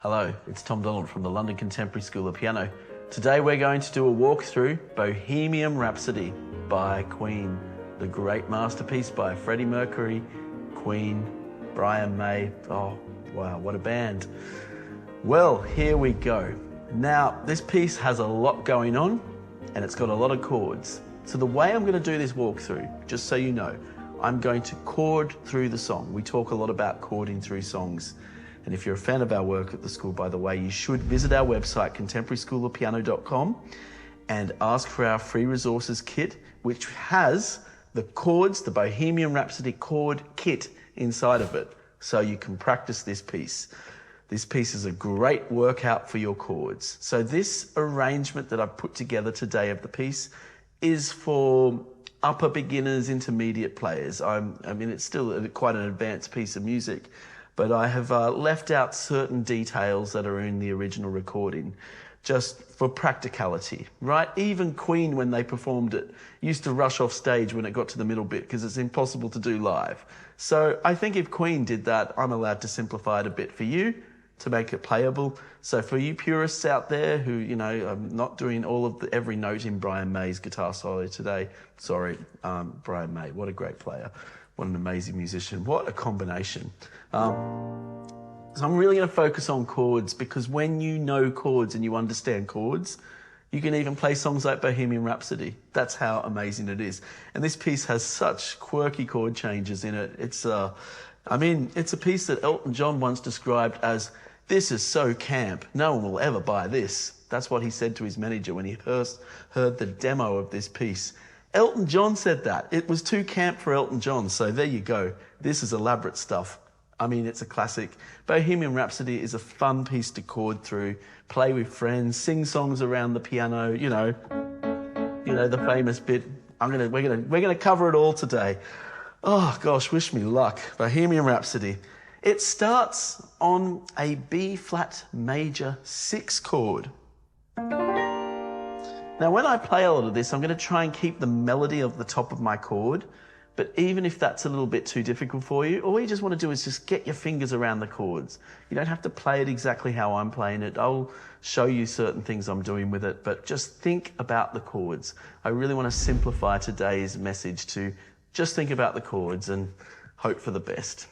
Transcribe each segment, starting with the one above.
Hello, it's Tom Donald from the London Contemporary School of Piano. Today we're going to do a walkthrough Bohemian Rhapsody by Queen, the great masterpiece by Freddie Mercury, Queen, Brian May. Oh, wow, what a band. Well, here we go. Now, this piece has a lot going on and it's got a lot of chords. So the way I'm going to do this walkthrough, just so you know, I'm going to chord through the song. We talk a lot about chording through songs. And if you're a fan of our work at the school, by the way, you should visit our website, contemporaryschoolofpiano.com, and ask for our free resources kit, which has the chords, the Bohemian Rhapsody chord kit inside of it, so you can practice this piece. This piece is a great workout for your chords. So this arrangement that I've put together today of the piece is for upper beginners, intermediate players. I mean, it's still quite an advanced piece of music, but I have left out certain details that are in the original recording just for practicality, right? Even Queen, when they performed it, used to rush off stage when it got to the middle bit because it's impossible to do live. So I think if Queen did that, I'm allowed to simplify it a bit for you to make it playable. So for you purists out there who, you know, I'm not doing all of every note in Brian May's guitar solo today. Sorry, Brian May, what a great player. What an amazing musician. What a combination. So I'm really going to focus on chords, because when you know chords and you understand chords, you can even play songs like Bohemian Rhapsody. That's how amazing it is. And this piece has such quirky chord changes in it. It's a piece that Elton John once described as, "This is so camp, no one will ever buy this." That's what he said to his manager when he first heard the demo of this piece. Elton John said that. It was too camp for Elton John, so there you go. This is elaborate stuff. I mean, it's a classic. Bohemian Rhapsody is a fun piece to chord through, play with friends, sing songs around the piano, you know the famous bit. We're gonna cover it all today. Oh gosh, wish me luck. Bohemian Rhapsody. It starts on a B flat major 6 chord. Now, when I play a lot of this, I'm going to try and keep the melody of the top of my chord. But even if that's a little bit too difficult for you, all you just want to do is just get your fingers around the chords. You don't have to play it exactly how I'm playing it. I'll show you certain things I'm doing with it, but just think about the chords. I really want to simplify today's message to just think about the chords and hope for the best.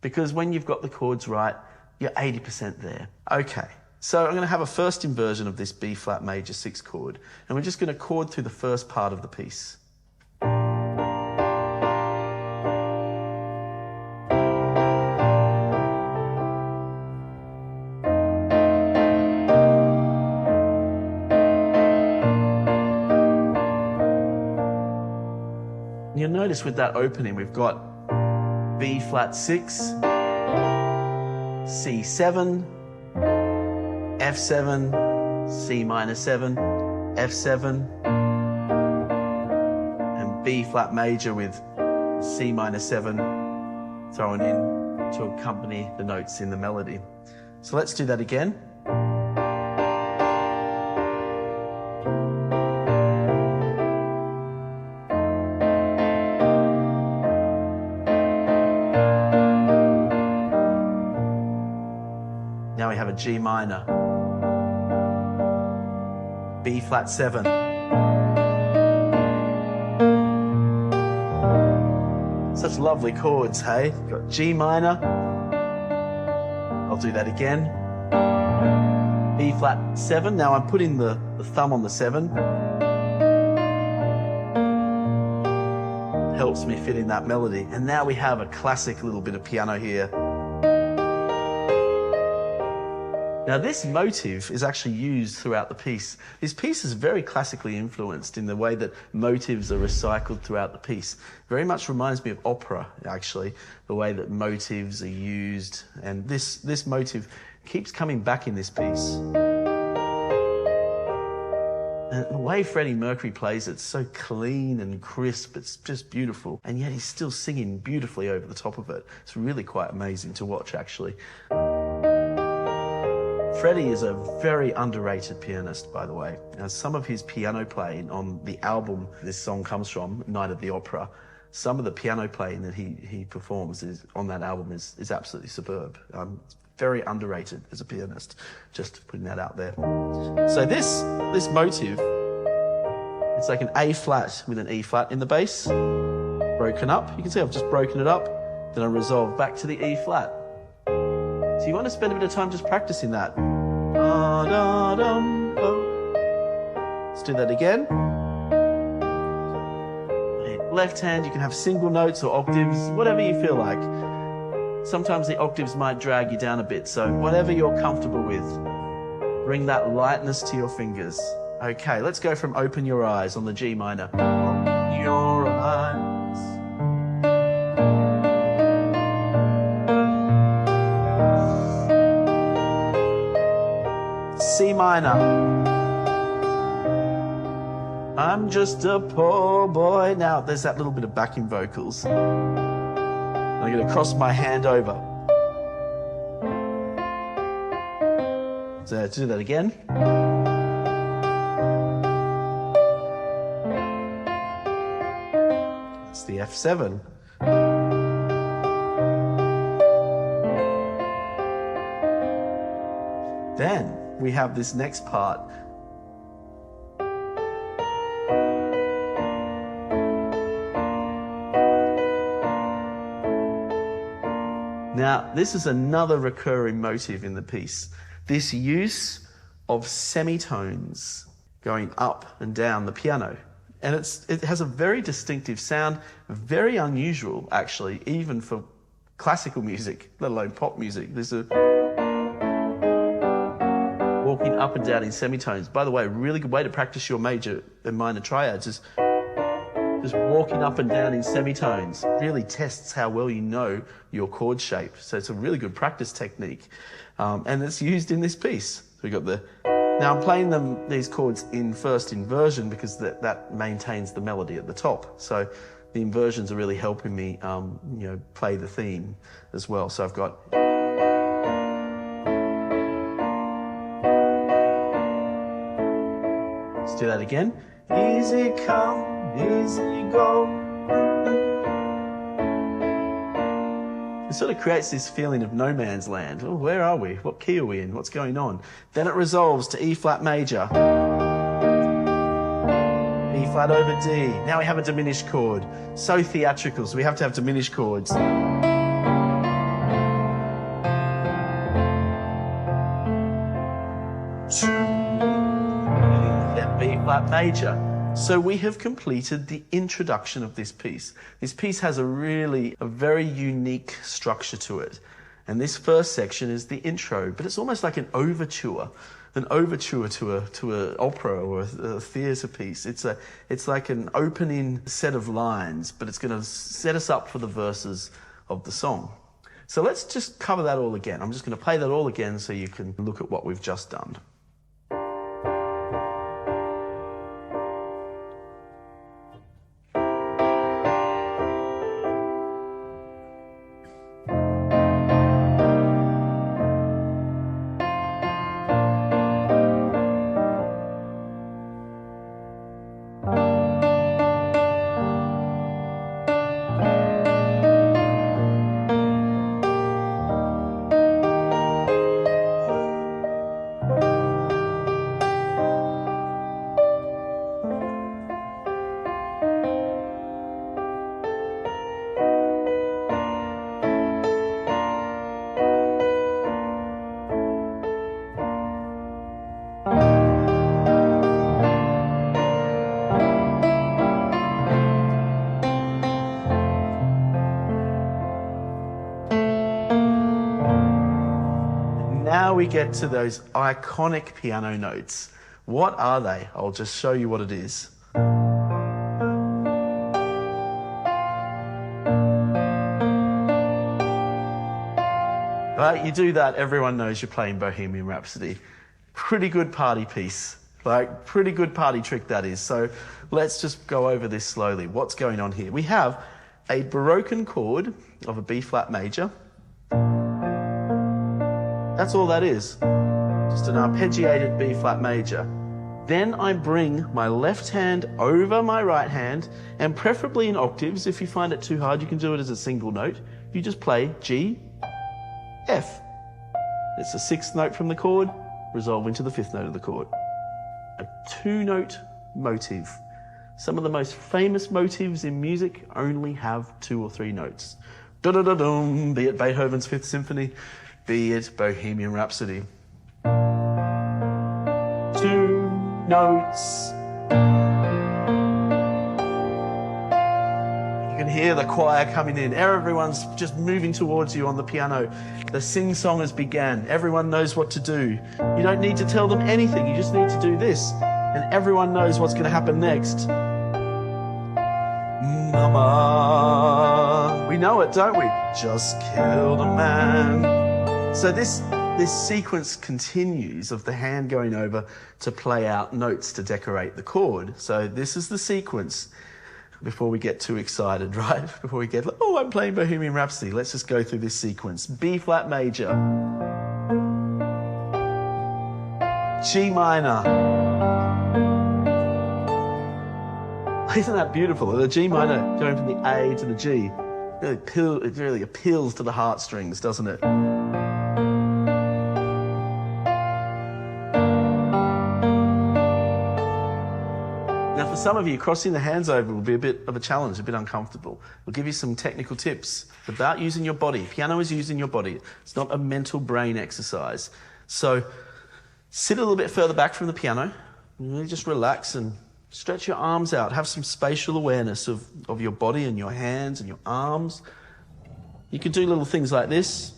Because when you've got the chords right, you're 80% there. Okay. So I'm going to have a first inversion of this B flat major 6 chord, and we're just going to chord through the first part of the piece. You'll notice with that opening we've got B flat 6, C7, F7, C minor 7, F7, and B flat major with C minor 7 thrown in to accompany the notes in the melody. So let's do that again. Now we have a G minor, B flat 7, such lovely chords, hey? Got G minor, I'll do that again, B flat 7, now I'm putting the thumb on the 7, helps me fit in that melody, and now we have a classic little bit of piano here. Now, this motive is actually used throughout the piece. This piece is very classically influenced in the way that motives are recycled throughout the piece. Very much reminds me of opera, actually, the way that motives are used. And this motive keeps coming back in this piece. And the way Freddie Mercury plays it's so clean and crisp, it's just beautiful. And yet he's still singing beautifully over the top of it. It's really quite amazing to watch, actually. Freddie is a very underrated pianist, by the way. Now, some of his piano playing on the album this song comes from, Night at the Opera, some of the piano playing that he performs on that album is absolutely superb. Very underrated as a pianist. Just putting that out there. So this motive, it's like an A flat with an E flat in the bass, broken up. You can see I've just broken it up, then I resolve back to the E flat. So you want to spend a bit of time just practicing that. Let's do that again. Left hand, you can have single notes or octaves, whatever you feel like. Sometimes the octaves might drag you down a bit, so whatever you're comfortable with, bring that lightness to your fingers. Okay, let's go from Open Your Eyes on the G minor. Open your eyes. C minor. I'm just a poor boy. Now, there's that little bit of backing vocals. I'm going to cross my hand over. So let's do that again. That's the F7. Then we have this next part. Now, this is another recurring motive in the piece. This use of semitones going up and down the piano. And it has a very distinctive sound, very unusual, actually, even for classical music, let alone pop music. There's a walking up and down in semitones. By the way, a really good way to practice your major and minor triads is just walking up and down in semitones. Really tests how well you know your chord shape. So it's a really good practice technique. And it's used in this piece. So we got now I'm playing these chords in first inversion because that maintains the melody at the top. So the inversions are really helping me, play the theme as well. So I've got. Let's do that again. Easy come. Easy go. It sort of creates this feeling of no man's land. Oh, where are we? What key are we in? What's going on? Then it resolves to E flat major. E flat over D. Now we have a diminished chord. So theatrical, so we have to have diminished chords. Then B flat major. So we have completed the introduction of this piece. This piece has a very unique structure to it. And this first section is the intro, but it's almost like an overture to an opera or a theatre piece. It's like an opening set of lines, but it's going to set us up for the verses of the song. So let's just cover that all again. I'm just going to play that all again so you can look at what we've just done. Now we get to those iconic piano notes. What are they? I'll just show you what it is. Right, you do that, everyone knows you're playing Bohemian Rhapsody. Pretty good party piece. Like, pretty good party trick that is. So let's just go over this slowly. What's going on here? We have a broken chord of a B flat major. That's all that is. Just an arpeggiated B flat major. Then I bring my left hand over my right hand, and preferably in octaves. If you find it too hard, you can do it as a single note. You just play G, F. It's the sixth note from the chord, resolving to the fifth note of the chord. A two-note motive. Some of the most famous motives in music only have 2 or 3 notes. Da-da-da-dum, be it Beethoven's Fifth Symphony, be it Bohemian Rhapsody. 2 notes. You can hear the choir coming in. Everyone's just moving towards you on the piano. The sing-song has began. Everyone knows what to do. You don't need to tell them anything. You just need to do this. And everyone knows what's going to happen next. Mama, we know it, don't we? Just killed a man. So this sequence continues of the hand going over to play out notes to decorate the chord. So this is the sequence before we get too excited, right? Before we get, oh, I'm playing Bohemian Rhapsody. Let's just go through this sequence. B flat major. G minor. Isn't that beautiful? The G minor going from the A to the G. It really appeals to the heartstrings, doesn't it? Now, for some of you, crossing the hands over will be a bit of a challenge, a bit uncomfortable. We'll give you some technical tips about using your body. Piano is using your body. It's not a mental brain exercise. So sit a little bit further back from the piano. Really just relax and stretch your arms out. Have some spatial awareness of your body and your hands and your arms. You could do little things like this.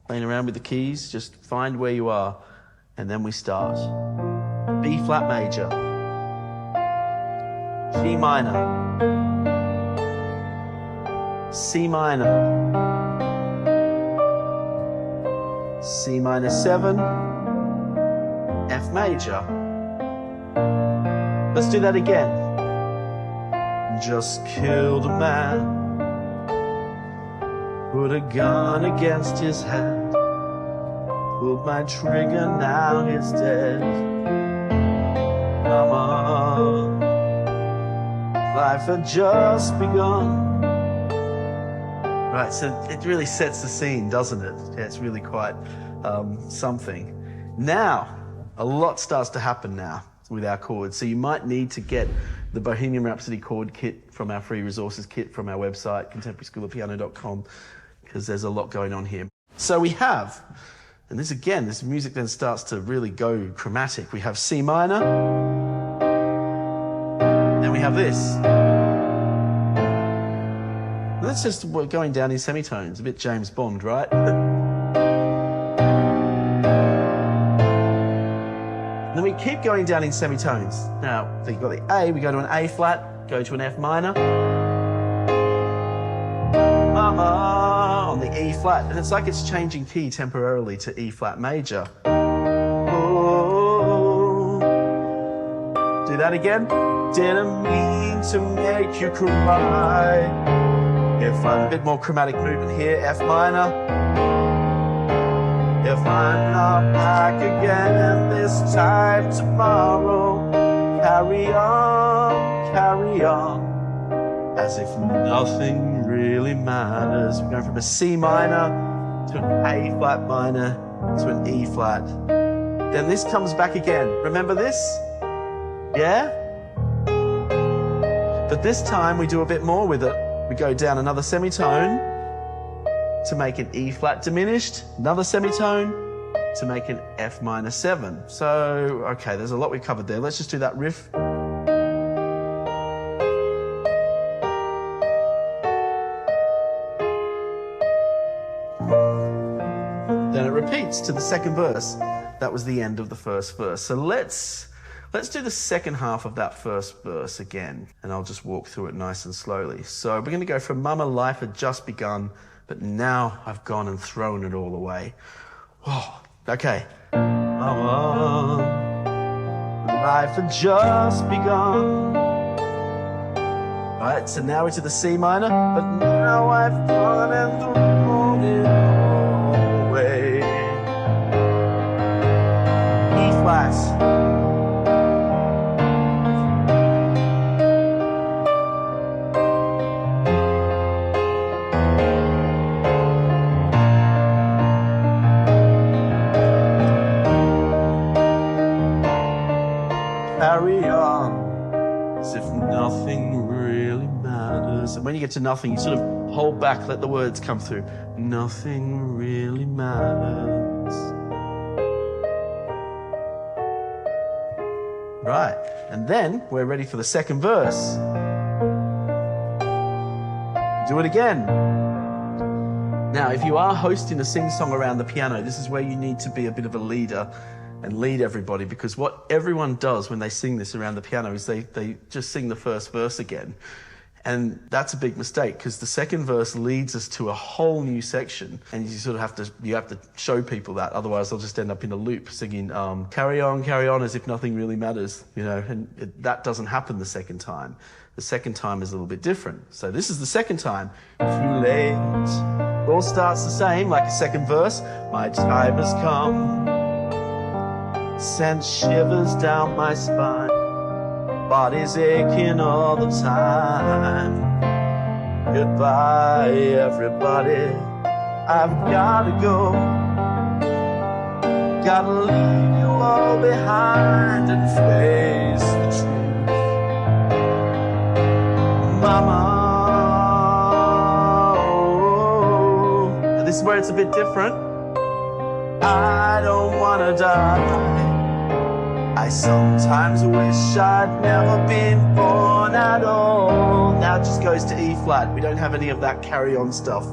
Playing around with the keys. Just find where you are. And then we start. B flat major. G minor. C minor. C minor 7. F major. Let's do that again. Just killed a man. Put a gun against his head. Pulled my trigger, now he's dead. Mama, life had just begun. Right, so it really sets the scene, doesn't it? Yeah, it's really quite something. Now, a lot starts to happen now with our chords. So you might need to get the Bohemian Rhapsody chord kit from our free resources kit from our website, contemporaryschoolofpiano.com, because there's a lot going on here. So we have, and this again, this music then starts to really go chromatic. We have C minor, then we have this. That's just going down in semitones, a bit James Bond, right? Then we keep going down in semitones. Now, so you've got the A, we go to an A flat, go to an F minor. Mama on the E flat, and it's like it's changing key temporarily to E flat major. Oh, do that again. Didn't mean to make you cry. If I'm a bit more chromatic movement here, F minor. If I'm not back again this time tomorrow, carry on, as if nothing really matters. We're going from a C minor to an A flat minor to an E flat. Then this comes back again. Remember this? Yeah? But this time we do a bit more with it. We go down another semitone to make an E flat diminished, another semitone to make an F minor 7. So, okay, there's a lot we covered there. Let's just do that riff. Then it repeats to the second verse. That was the end of the first verse. So let's do the second half of that first verse again, and I'll just walk through it nice and slowly. So we're going to go from Mama, life had just begun, but now I've gone and thrown it all away. Oh, okay. Mama, life had just begun. Right, so now we're to the C minor, but now I've gone and thrown it all away. E flat. When you get to nothing, you sort of hold back, let the words come through. Nothing really matters. Right, and then we're ready for the second verse. Do it again. Now, if you are hosting a sing-song around the piano, this is where you need to be a bit of a leader and lead everybody, because what everyone does when they sing this around the piano is they just sing the first verse again. And that's a big mistake, because the second verse leads us to a whole new section, and you sort of have to show people that. Otherwise, they'll just end up in a loop singing carry on as if nothing really matters, you know, and that doesn't happen the second time. The second time is a little bit different. So this is the second time. Too late. It all starts the same, like a second verse. My time has come. Sent shivers down my spine. Body's aching all the time. Goodbye, everybody. I've gotta go. Gotta leave you all behind and face the truth. Mama. This is where it's a bit different. I don't wanna die. I sometimes wish I'd never been born at all. Now it just goes to E flat. We don't have any of that carry-on stuff.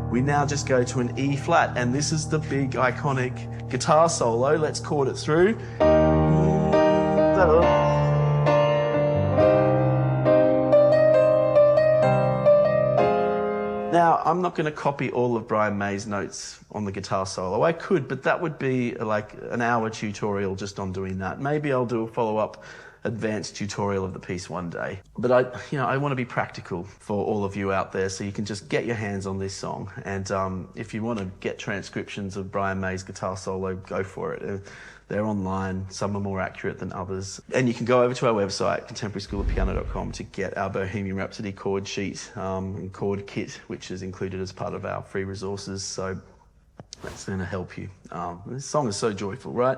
We now just go to an E flat, and this is the big iconic guitar solo. Let's chord it through. Now, I'm not going to copy all of Brian May's notes on the guitar solo. I could, but that would be like an hour tutorial just on doing that. Maybe I'll do a follow-up advanced tutorial of the piece one day. But I want to be practical for all of you out there, so you can just get your hands on this song. And if you want to get transcriptions of Brian May's guitar solo, go for it. They're online. Some are more accurate than others. And you can go over to our website, contemporaryschoolofpiano.com, to get our Bohemian Rhapsody chord sheet and chord kit, which is included as part of our free resources. So that's going to help you. This song is so joyful, right?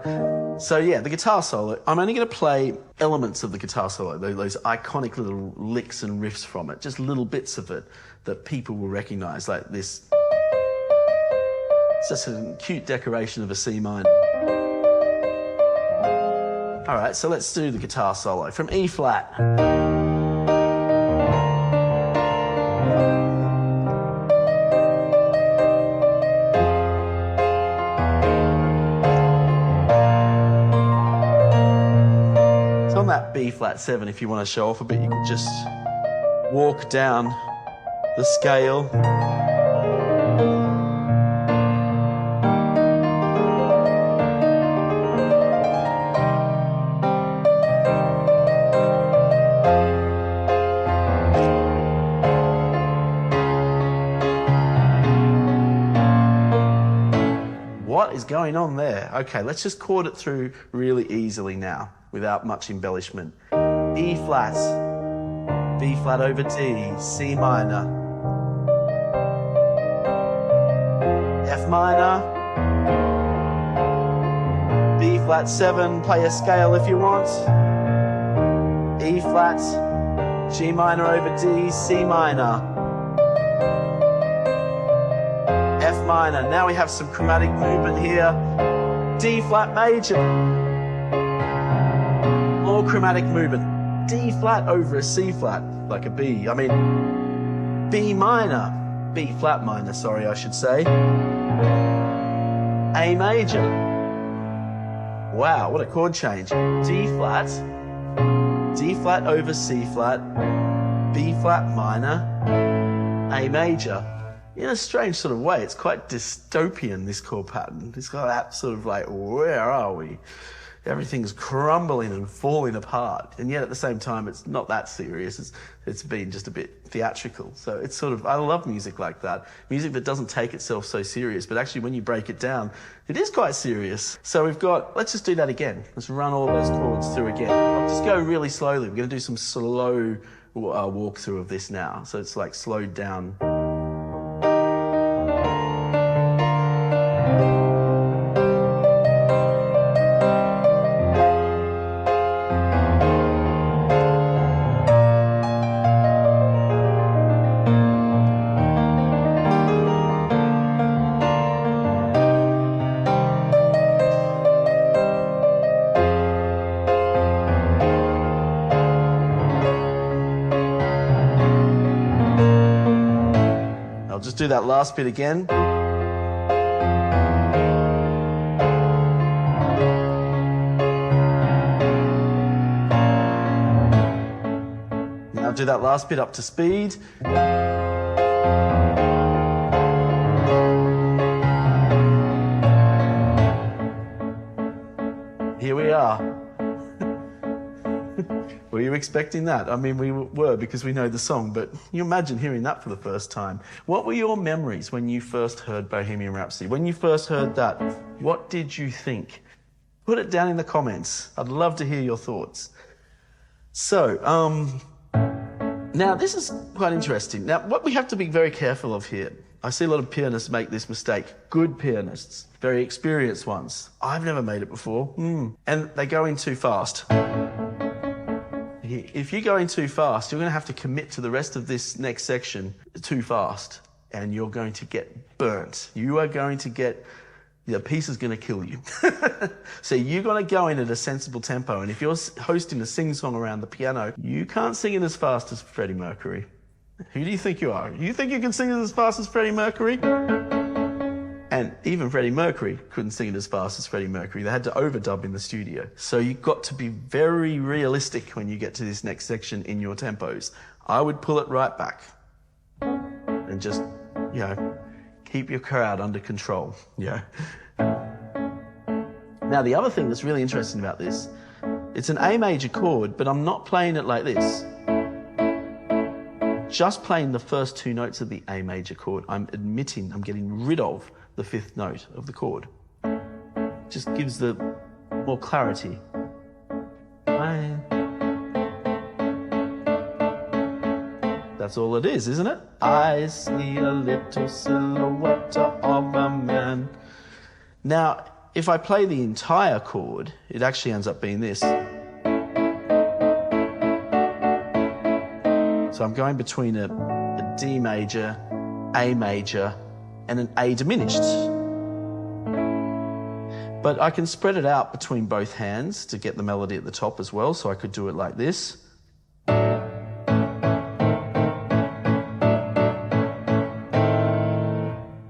So yeah, the guitar solo. I'm only going to play elements of the guitar solo, those iconic little licks and riffs from it, just little bits of it that people will recognize, like this. It's just a cute decoration of a C minor. All right, so let's do the guitar solo from E flat. So on that B flat 7, if you want to show off a bit, you can just walk down the scale. What is going on there? Okay, let's just chord it through really easily now, without much embellishment. E flat, B flat over D, C minor, F minor, B flat 7, play a scale if you want, E flat, G minor over D, C minor, F minor. Now we have some chromatic movement here. D flat major. More chromatic movement. D flat over a C flat, like a B. I mean, B minor. B flat minor, sorry, I should say. A major. Wow, what a chord change. D flat over C flat, B flat minor, A major. In a strange sort of way, it's quite dystopian, this chord pattern. It's got that sort of like, where are we? Everything's crumbling and falling apart. And yet at the same time, it's not that serious. It's been just a bit theatrical. So it's sort of, I love music like that. Music that doesn't take itself so serious, but actually when you break it down, it is quite serious. So we've got, let's just do that again. Let's run all those chords through again. I'll just go really slowly. We're going to do some slow walkthrough of this now. So it's like slowed down. do that last bit again. Now do that last bit up to speed. Here we are. Were you expecting that? I mean, we were, because we know the song, but you imagine hearing that for the first time. What were your memories when you first heard Bohemian Rhapsody? When you first heard that, what did you think? Put it down in the comments. I'd love to hear your thoughts. So, now this is quite interesting. Now, what we have to be very careful of here, I see a lot of pianists make this mistake. Good pianists, very experienced ones. I've never made it before. And they go in too fast. If you go in too fast, you're going to have to commit to the rest of this next section too fast, and you're going to get burnt. You are going to get, the piece is going to kill you. So you're going to go in at a sensible tempo, and if you're hosting a sing-song around the piano, you can't sing it as fast as Freddie Mercury. Who do you think you are? You think you can sing it as fast as Freddie Mercury? And even Freddie Mercury couldn't sing it as fast as Freddie Mercury. They had to overdub in the studio. So you've got to be very realistic when you get to this next section in your tempos. I would pull it right back and just, you know, keep your crowd under control. Yeah. Now, the other thing that's really interesting about this, it's an A major chord, but I'm not playing it like this. Just playing the first two notes of the A major chord. I'm getting rid of the fifth note of the chord. Just gives the more clarity. That's all it is, isn't it? I see a little silhouette of a man. Now, if I play the entire chord, it actually ends up being this. So I'm going between a D major, A major, and an A diminished. But I can spread it out between both hands to get the melody at the top as well, so I could do it like this.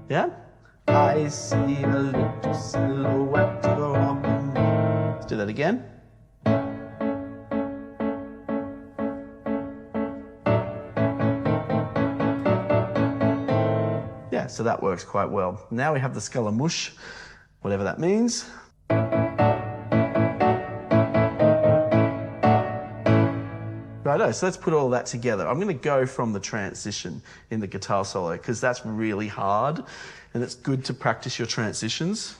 Yeah? I see a little silhouette of a man. Let's do that again. Yeah, so that works quite well. Now we have the scaramouche, whatever that means. Righto, so let's put all that together. I'm going to go from the transition in the guitar solo, because that's really hard, and it's good to practice your transitions.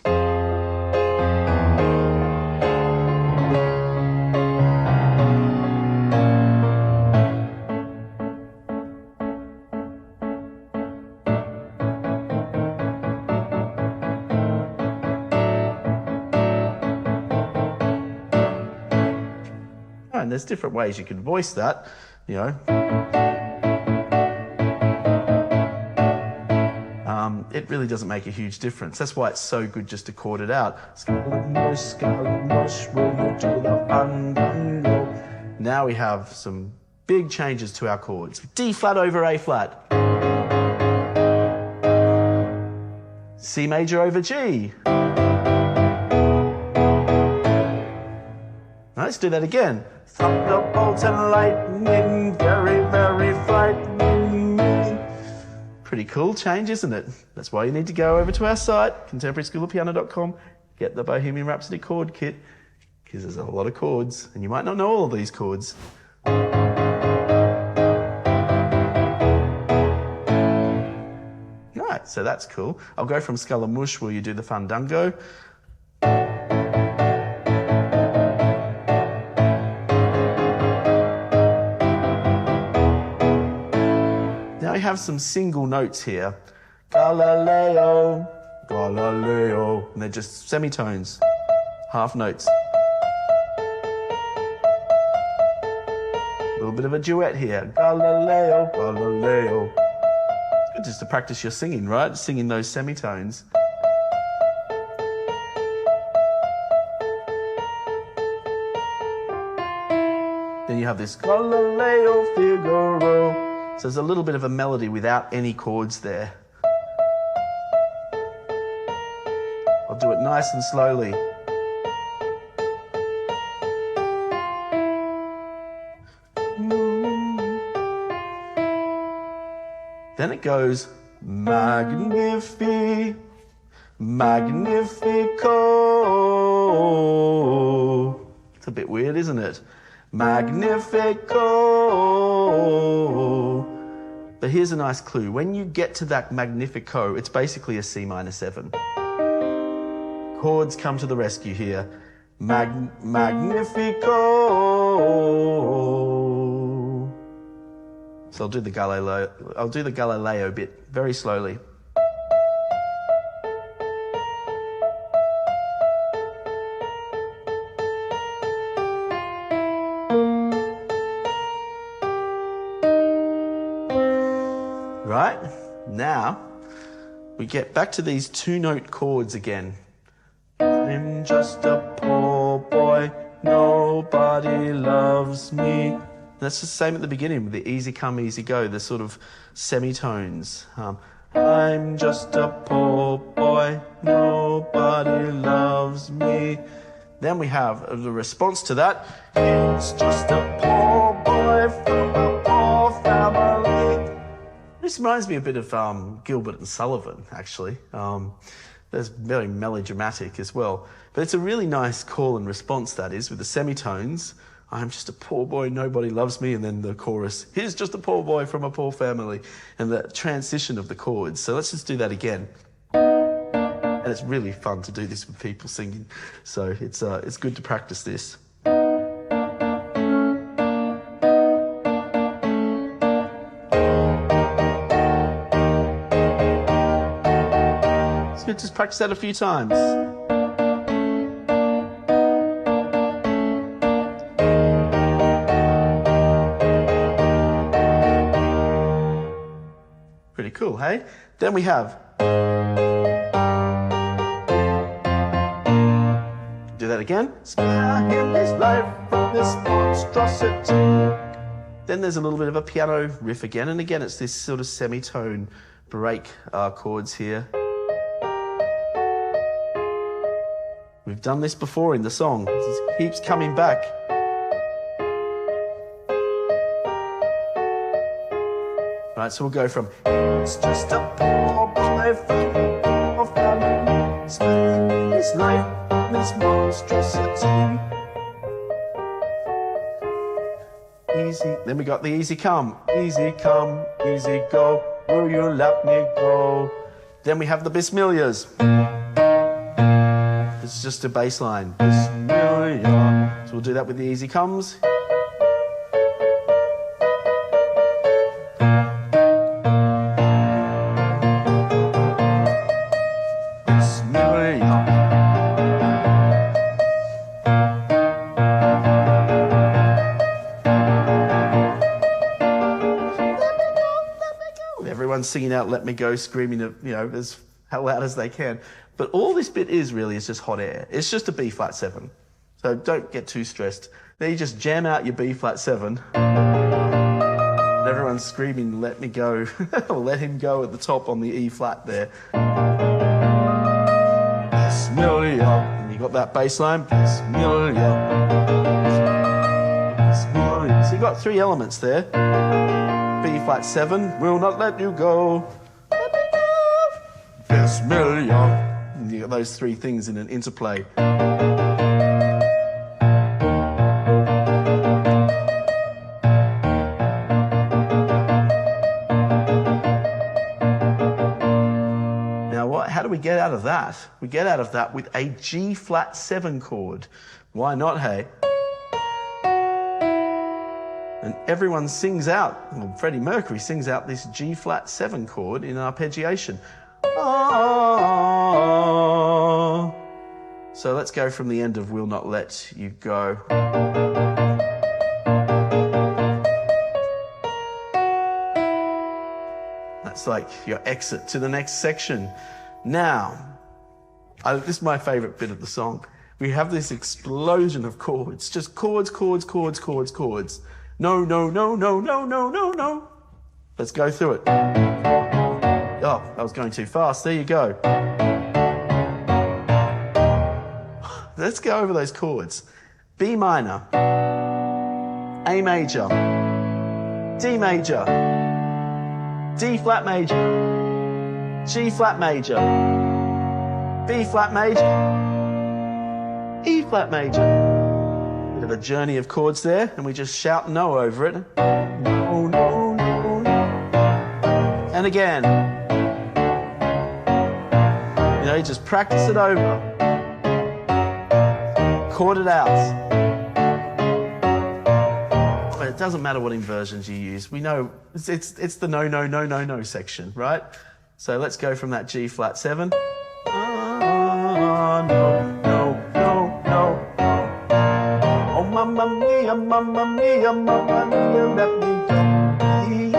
And there's different ways you can voice that, you know. It really doesn't make a huge difference. That's why it's so good just to chord it out. Now we have some big changes to our chords. D flat over A flat. C major over G. Let's do that again. Thunderbolt and lightning, very, very frightening me. Pretty cool change, isn't it? That's why you need to go over to our site, contemporaryschoolofpiano.com, get the Bohemian Rhapsody chord kit, because there's a lot of chords, and you might not know all of these chords. Right, so that's cool. I'll go from Scaramouche, where you do the fandango. We have some single notes here. Galileo, Galileo, and they're just semitones, half notes. A little bit of a duet here. Galileo, Galileo. It's good just to practice your singing, right? Singing those semitones. Then you have this Galileo, Figaro. So there's a little bit of a melody without any chords there. nice and slowly. Then it goes magnifico. It's a bit weird, isn't it? Magnifico. But here's a nice clue. When you get to that magnifico, it's basically a C minor 7. Chords come to the rescue here. Magnifico. So I'll do the Galileo bit very slowly. Right, now we get back to these 2-note chords again. I'm just a poor boy, nobody loves me. That's the same at the beginning with the easy come, easy go, the sort of semitones. I'm just a poor boy, nobody loves me. Then we have the response to that. It's just a poor boy from a poor family. This reminds me a bit of Gilbert and Sullivan, actually. That's very melodramatic as well. But it's a really nice call and response, that is, with the semitones. I'm just a poor boy, nobody loves me. And then the chorus, he's just a poor boy from a poor family. And the transition of the chords. So let's just do that again. And it's really fun to do this with people singing. So it's good to practice this. Just practice that a few times. Pretty cool, hey? Then we have. Do that again. Spare him his life from this monstrosity. Then there's a little bit of a piano riff again, and again it's this sort of semitone break chords here. We've done this before in the song. This keeps coming back. Right, so we'll go from it's just a poor boy from a poor family, spending his life in this monstrosity. Easy. Then we got the easy come, easy go. Will you let me go? Then we have the Bismilliahs. It's just a bass line. Bismillah. So we'll do that with the easy comes. Bismillah. Everyone's singing out "Let Me Go," screaming, as loud as they can. But all this bit is just hot air. It's just a B flat 7. So don't get too stressed. Then you just jam out your B flat 7. And everyone's screaming, "Let me go," or "Let him go" at the top on the E flat there. Bismillah. And you got that bass line. Bismillah. Bismillah. So you got 3 elements there. B flat 7, will not let you go. Bismillah. And you got those 3 things in an interplay. Now how do we get out of that? We get out of that with a G flat 7 chord. Why not, hey? And everyone sings out, well, Freddie Mercury sings out this G flat 7 chord in arpeggiation. Oh. So let's go from the end of "Will Not Let You Go." That's like your exit to the next section. Now, this is my favorite bit of the song. We have this explosion of chords, just chords, chords, chords, chords, chords. No, no, no, no, no, no, no, no. Let's go through it. Oh, I was going too fast. There you go. let's go over those chords. B minor, A major, D major, D flat major, G flat major, B flat major, E flat major. Bit of a journey of chords there, and we just shout no over it. No, no, no, no. And again. You know, just practice it over. Chord it out. It doesn't matter what inversions you use. We know it's the no, no, no, no, no section, right? So let's go from that G flat 7. No, no, no, no, no. Oh, mamma mia, mamma mia, mamma mia, let me go, please.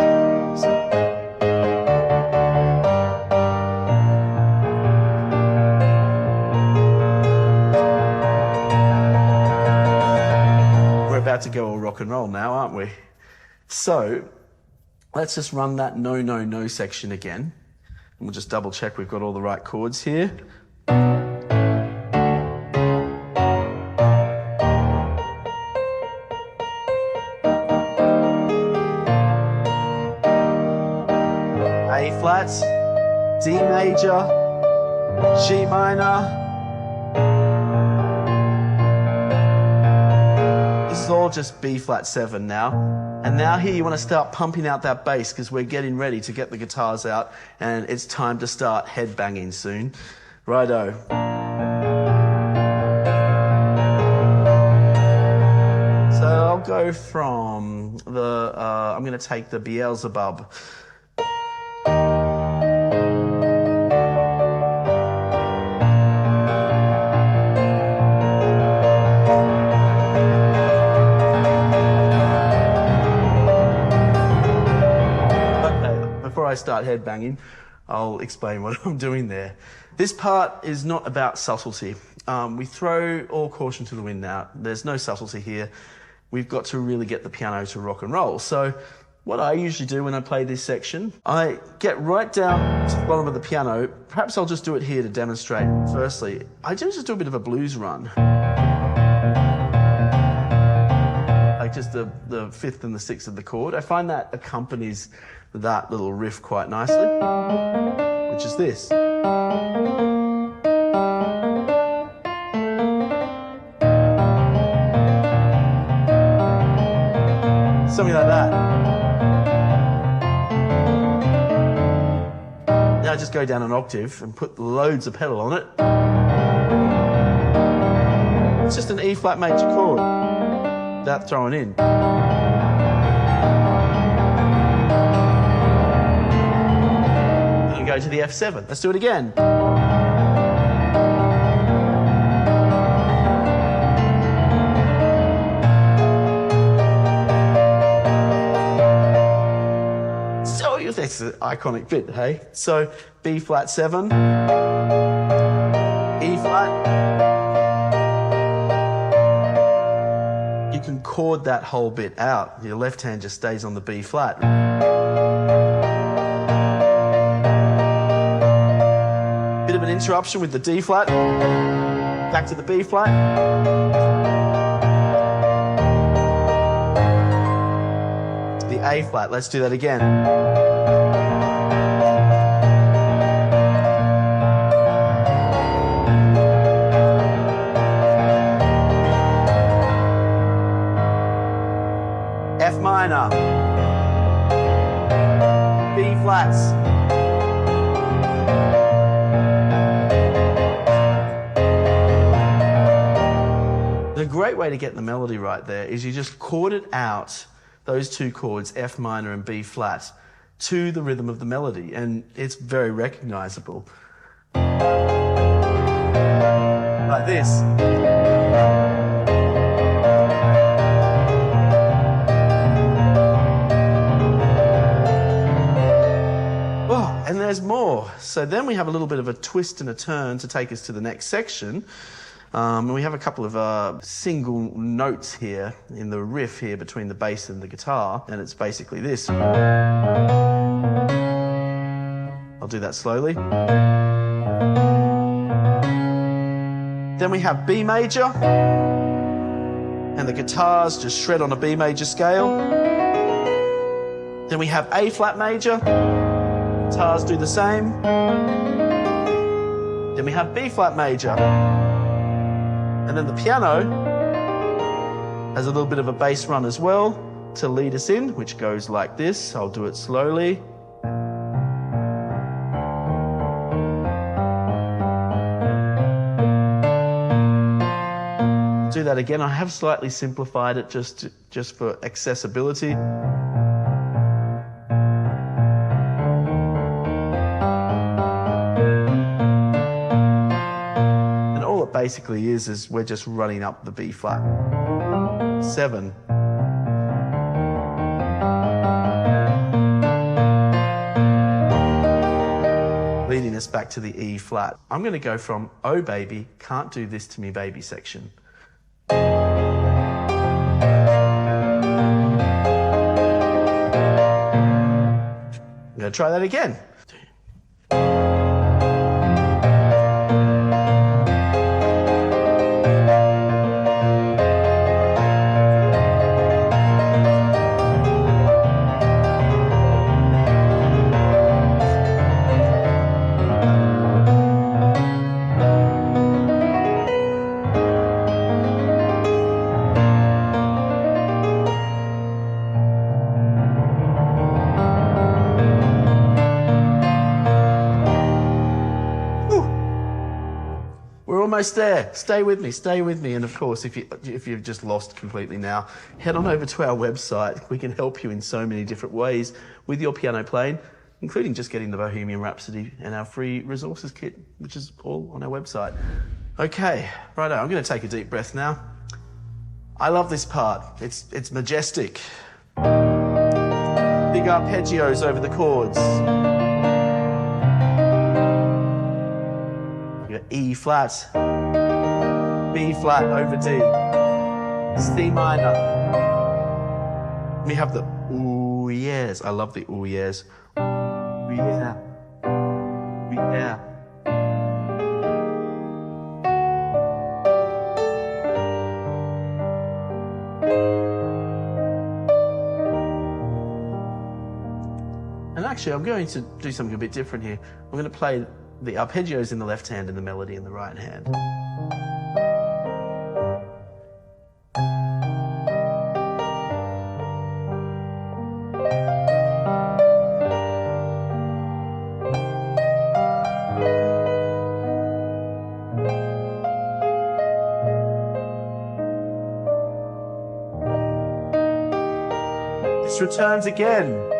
We're about to go all rock and roll now, aren't we? So let's just run that no, no, no section again. And we'll just double check we've got all the right chords here. A flats, D major, G minor. This is all just B flat 7 now. And now here you want to start pumping out that bass because we're getting ready to get the guitars out and it's time to start head banging soon. Righto. So I'll go from the, I'm going to take the Beelzebub. Before I start headbanging, I'll explain what I'm doing there. This part is not about subtlety. We throw all caution to the wind now. There's no subtlety here. We've got to really get the piano to rock and roll. So what I usually do when I play this section, I get right down to the bottom of the piano. Perhaps I'll just do it here to demonstrate. Firstly, I just do a bit of a blues run. Like just the 5th and the 6th of the chord. I find that accompanies that little riff quite nicely, which is this. Something like that. Now I just go down an octave and put loads of pedal on it. It's just an E flat major chord without throwing in. Go to the F7. Let's do it again. So that's an iconic bit, hey? So B flat 7, E flat. You can chord that whole bit out. Your left hand just stays on the B flat. Bit of an interruption with the D flat. Back to the B flat. The A flat. Let's do that again. F minor. B flats. The great way to get the melody right there is you just chord it out, those two chords, F minor and B flat, to the rhythm of the melody, and it's very recognizable. Like this. Oh, and there's more. So then we have a little bit of a twist and a turn to take us to the next section. And we have a couple of single notes here in the riff here between the bass and the guitar, and it's basically this. I'll do that slowly. Then we have B major, and the guitars just shred on a B major scale. Then we have A flat major, guitars do the same. Then we have B flat major. And then the piano has a little bit of a bass run as well to lead us in, which goes like this. I'll do it slowly. Do that again. I have slightly simplified it just for accessibility. And all it basically is we're just running up the B flat 7. Leading us back to the E flat. I'm going to go from Oh Baby, Can't Do This To Me Baby section. I'm going to try that again. Almost there. Stay with me. And of course, if you've just lost completely now, head on over to our website. We can help you in so many different ways with your piano playing, including just getting the Bohemian Rhapsody and our free resources kit, which is all on our website. Okay, righto, I'm going to take a deep breath now. I love this part. It's majestic. Big arpeggios over the chords. E flat, B flat over D, C minor. We have the ooh yes. I love the ooh yes. Ooh yeah, ooh yeah. And actually, I'm going to do something a bit different here. I'm going to play the arpeggios in the left hand and the melody in the right hand. This returns again.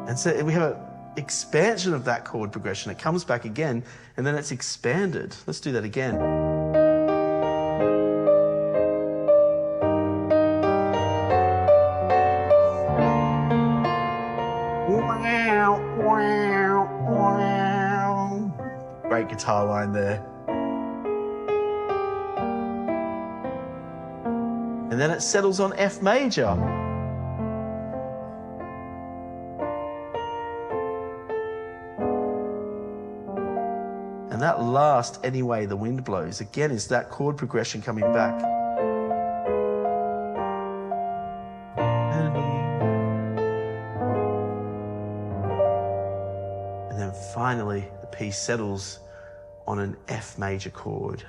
And so we have an expansion of that chord progression. It comes back again, and then it's expanded. Let's do that again. Great guitar line there. And then it settles on F major. And that last Anyway the Wind Blows, again, is that chord progression coming back. And then finally, the piece settles on an F major chord.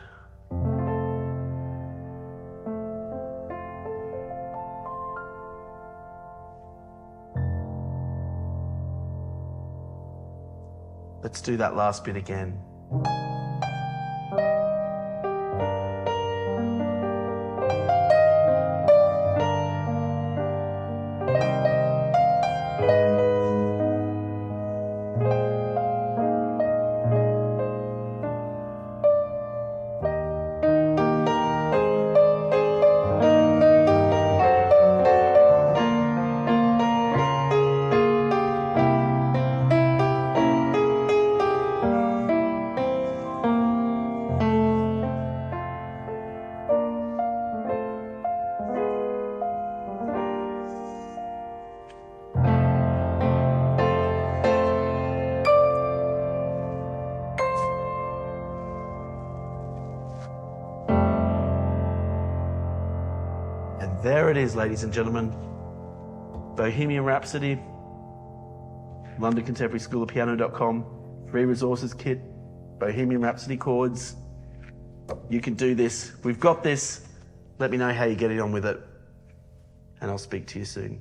Let's do that last bit again. There it is, ladies and gentlemen. Bohemian Rhapsody, LondonContemporarySchoolOfPiano.com, free resources kit, Bohemian Rhapsody chords. You can do this. We've got this. Let me know how you're getting on with it, and I'll speak to you soon.